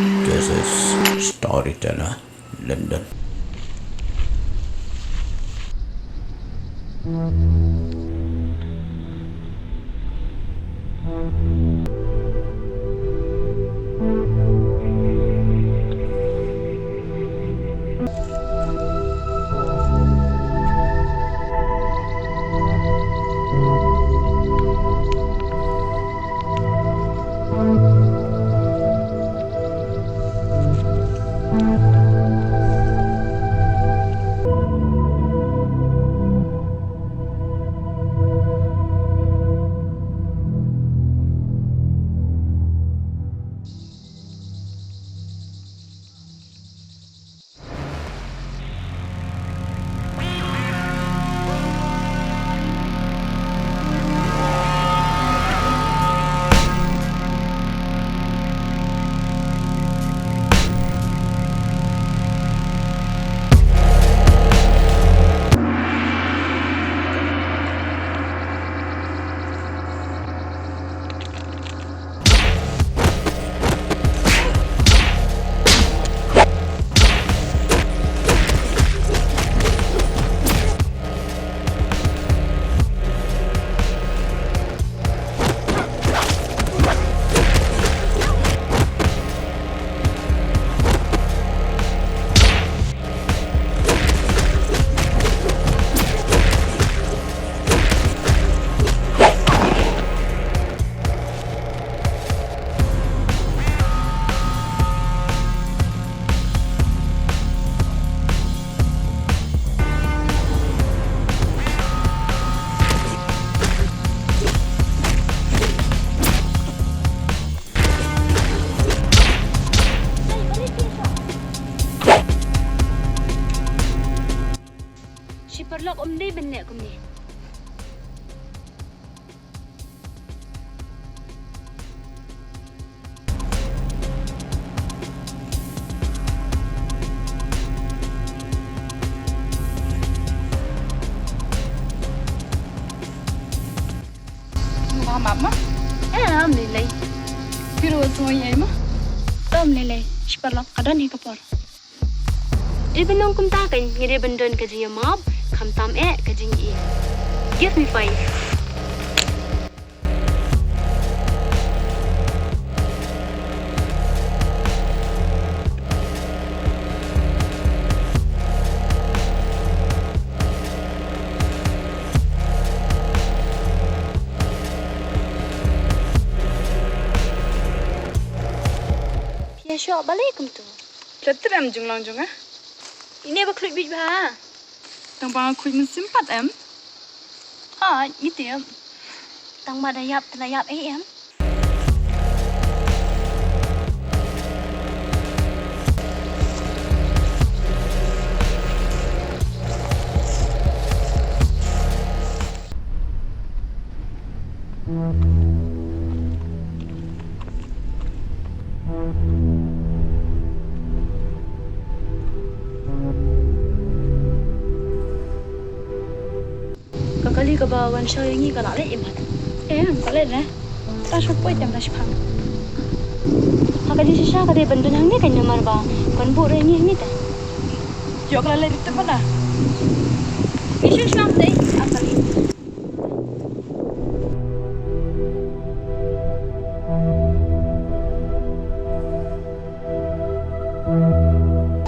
This is Storyteller London. Perlok umdi benek kumni. Mama? Am nilai. Pero semua ini mah? Tom nilai. Perlok ada ni kapor. Di benong kum takan ngire bendon kaji mab, kam tam kaji i. Give me 5. Ya syok balik kum tu. Letter em jung ah? Ini apa klip biji bah? Tang bang aku mensimpat em? Ha, itu ya. Tang madayap telayap em. Kakali ka ba wan siya yung ikalala imat? Boleh lah. Tak supaya jam dah sepang. Kakali siya kada bandun hang ni kanya marba. Kon bu ring ni ta. Jok lah lagi tu mana? Isu snap deh akali.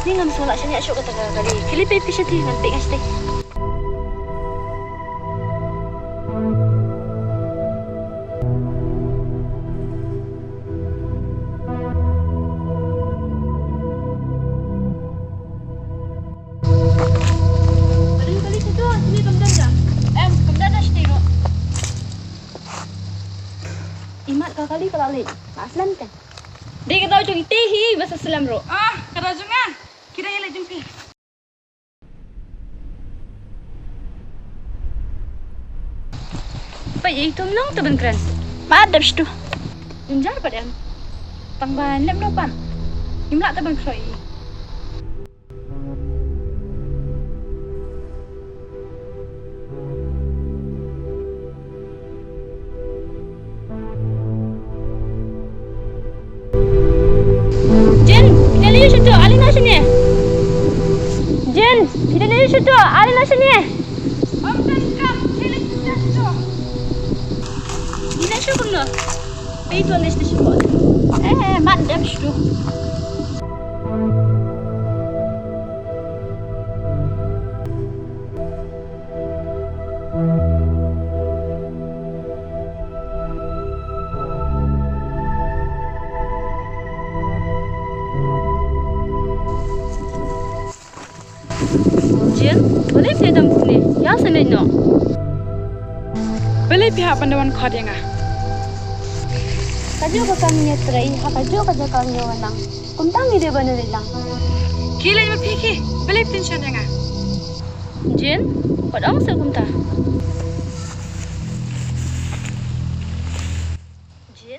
Ni ngam solak siya ni asyok kata kakali. Kilipe pisah ti nanti ngasih. Imat kakali kalau leh, aslan kan? Dia kata ujung itehi masa selam ro. Kata ujung ah. Kira yang lagi jumpa. Baik itu menang tu bengkeran. Madam tu. Junjar pada em. Tangban lem dopan. Imlak tu bengkeroi. Jin, finally situ, Alina sini. Jin, finally situ, Alina sini. Om tangkap, finally situ. Ini siapa lo? Itu list siapa? Mat dem situ. Jin, boleh saya dalam sini? Ya, saya nak. Boleh pihak pandawan kau dia ngah? Kaju ka kami try, kaju ka kami wanang. Kumtang ide benar lang. Gila yang berfikir, boleh pension dia ngah? Jin, pada apa saya kumta? Jin?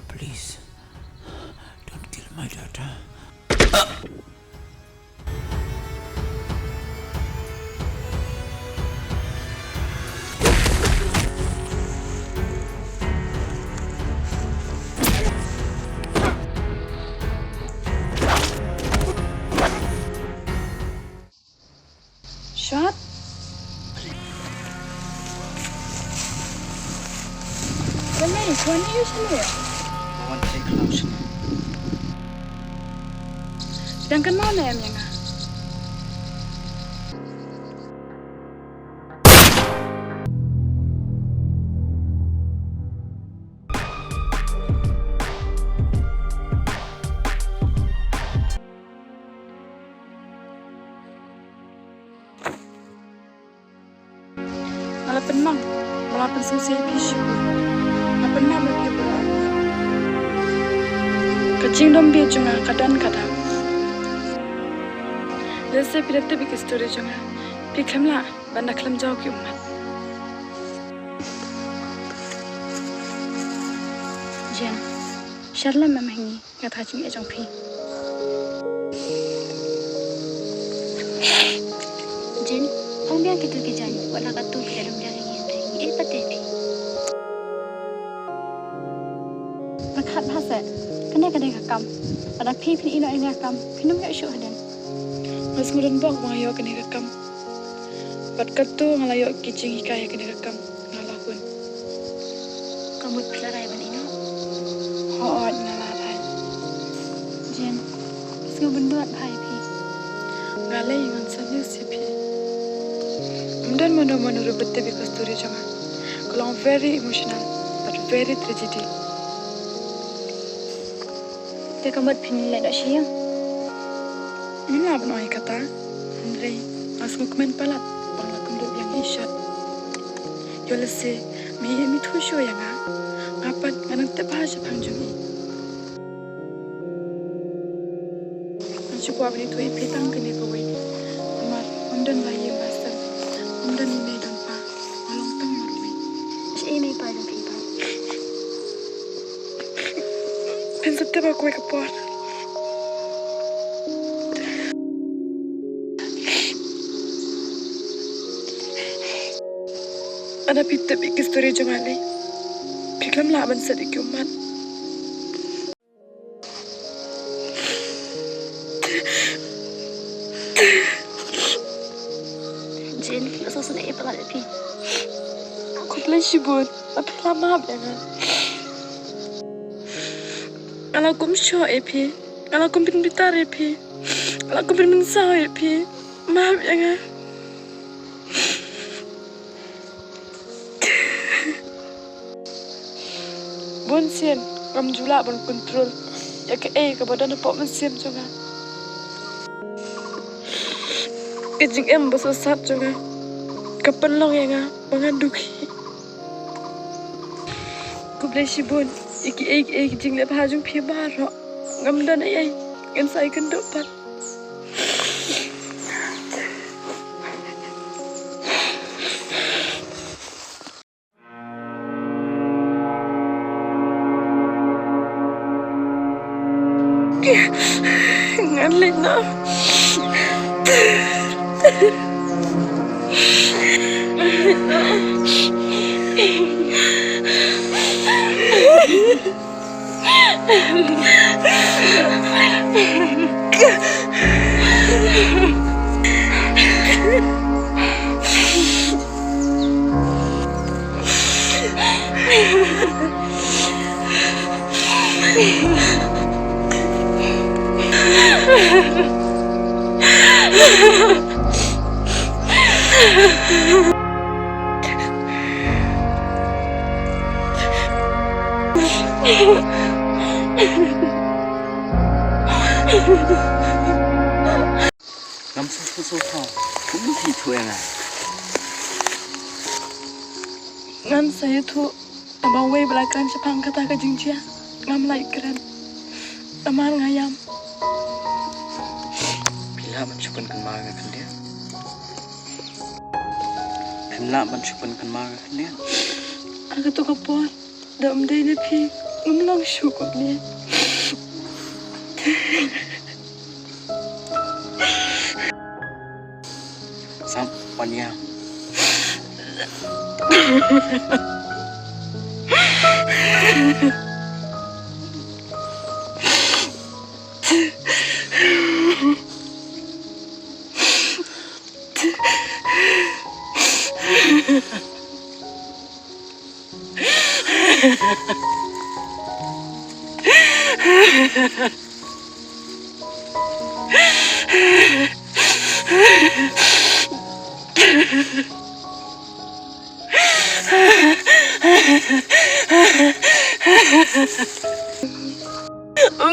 Please, don't kill my daughter. Shot? Benar, tuan ni sini. I want to take close. Sedangkan mana yang ngah? Malah penang, malah pensusi pisau. Apa nama dia berapa? Kacing dombi cunga kadang-kadang. Lese pilih tu bikin story cunga. Pikhamlah, benda kelam jauh ke umat. Jin, Sharla mamahingi kata cing ejong pi. Jin, ang biang kita kejan, wala ka tu dalam jaring ini. Pati pi. Makat bahasa, kena kakam. Pada pi ino ini kakam, pinum gak syuh dan. Mas ngudan bok mengayo kena kakam. Bat katu ngalayo kicing hikaya kena kakam ngalakun. Kamu pelarai ban ino. Hoot ngalarai. Jin, semua benda bahaya pi. Ngalai ngan sanyu sipi. Amdan mano rubete bi kasturi jangan. Kalau very emotional but very tragedy. Dia kamu pinilai dak siang. Ini apa noi kata? Andre, as mukmen palat bangla kunduk yang isyat. Yolese, mi thusho yang ngapat nganang tepaja pangjungi. Anju ko abni tu ipitang kene ko wei. Amar amdan lai masa Pita ba kue kapor. Ana pita bikin story jomali. Piklam la man sedikit umat. Jin, masa sana ia pernah pi. Aku pelan sibut. Tapi lama biar. Kalau aku msyok epi, kalau aku pin bitar epi, kalau aku pin mensau epi, maaf ya kan? Bon sian, kamu jula bon kontrol, ya ke kepada nampak mensiam juga. Kejing besosat juga, kepenlong ya kan, mengaduki. Aku beli sibun. Iki jing le bhajung phi baro ngam dan ai kan sai kan do pat ngan le na ngắm số thảo cũng thì thôi à. ngan saya tu abang wei belakang Jepang kata ke jingjia ngam lai keren aman ngayam Bila mencuban kan marga kan dia. Bila mencuban kan marga kan dia. aku tu kapor dam dei ne phi ngam syukur ni Sam panya.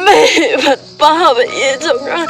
mẹ vật ba vậy chồng à